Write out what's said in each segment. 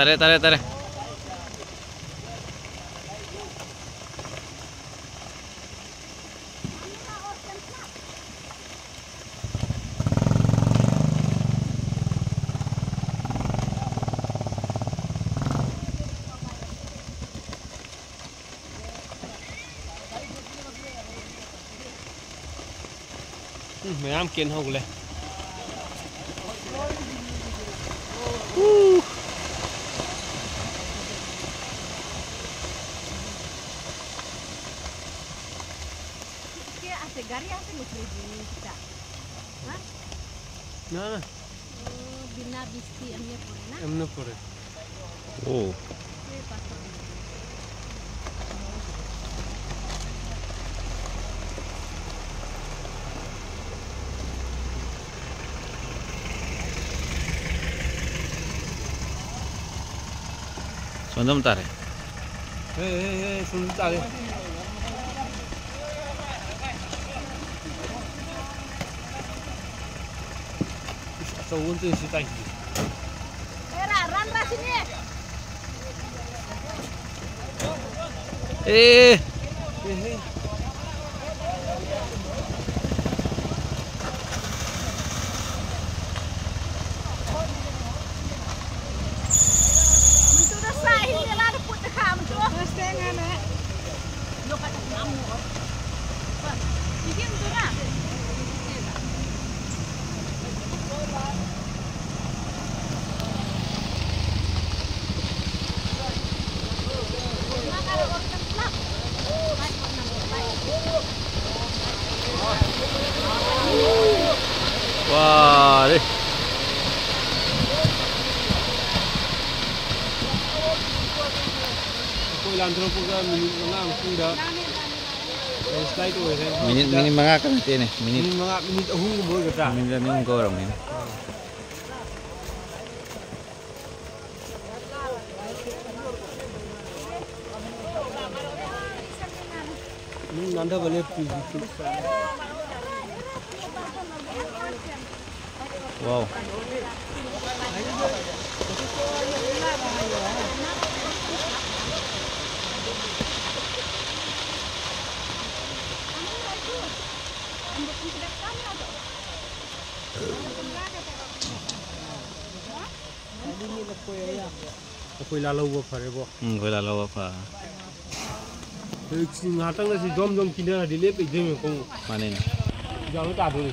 tarik. Mấy am kiến hồng lên. Nah. Bina bisti amnya pore na. Amna pore. Oh. Sondom tare. Hey, sondom tare. Sawun tu isi tai. Ran sini. Eh. Wah, deh. Aku landro puga minit mga suda. Slide tu eh. Minit mga kan nanti ni. Minit ahung ko boy kata. Minit ko orang ni. Nanda boleh pergi. Wow. Aku lalu apa rebo? Aku lalu apa? Ngatang nasi jom kini di lep ijeng aku. Mana ni? Jangan tak ada.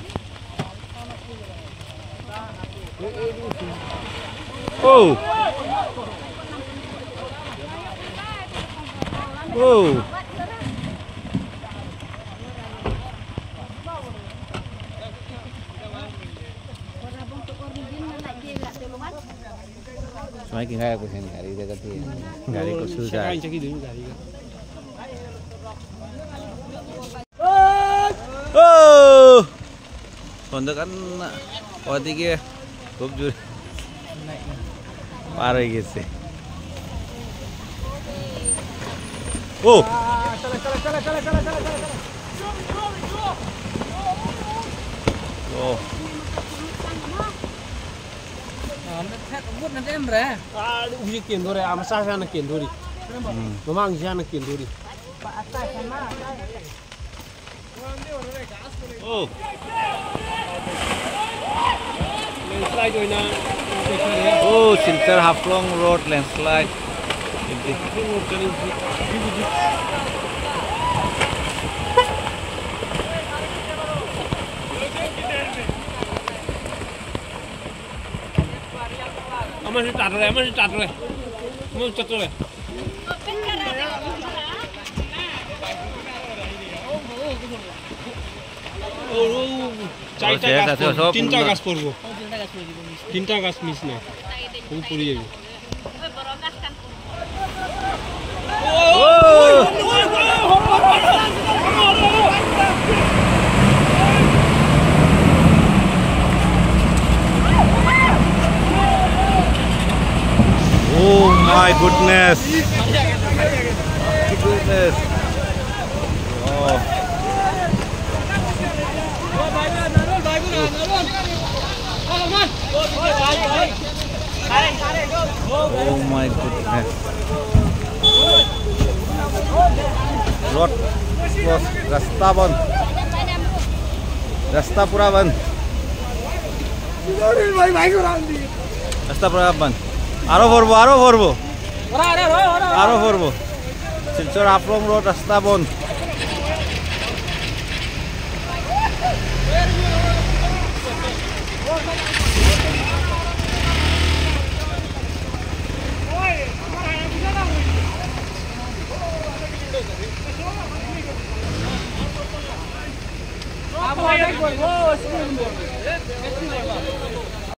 Oh. Oh. Semakin kaya aku sini hari dia kata hari aku susah. Sekarang cakap dulu hari. Oh. Untuk kan waktu ke खूब जोर पार हो गए से ओ ओ buat nanti emre uji kendori amasa sana kendori memang sana kendori oh landslide hoina oh Silchar Haflong road landslide masih start rồi তিনটা গাছ পড়বো তিনটা গাছ মিস না তুমি পড়ে যাবে oh my goodness oh Oh my goodness. Road close रास्ता बंद रास्ता पूरा बंद रास्ता पूरा बंद आरो भरबो सिलचर आपलंग रोड रास्ता बंद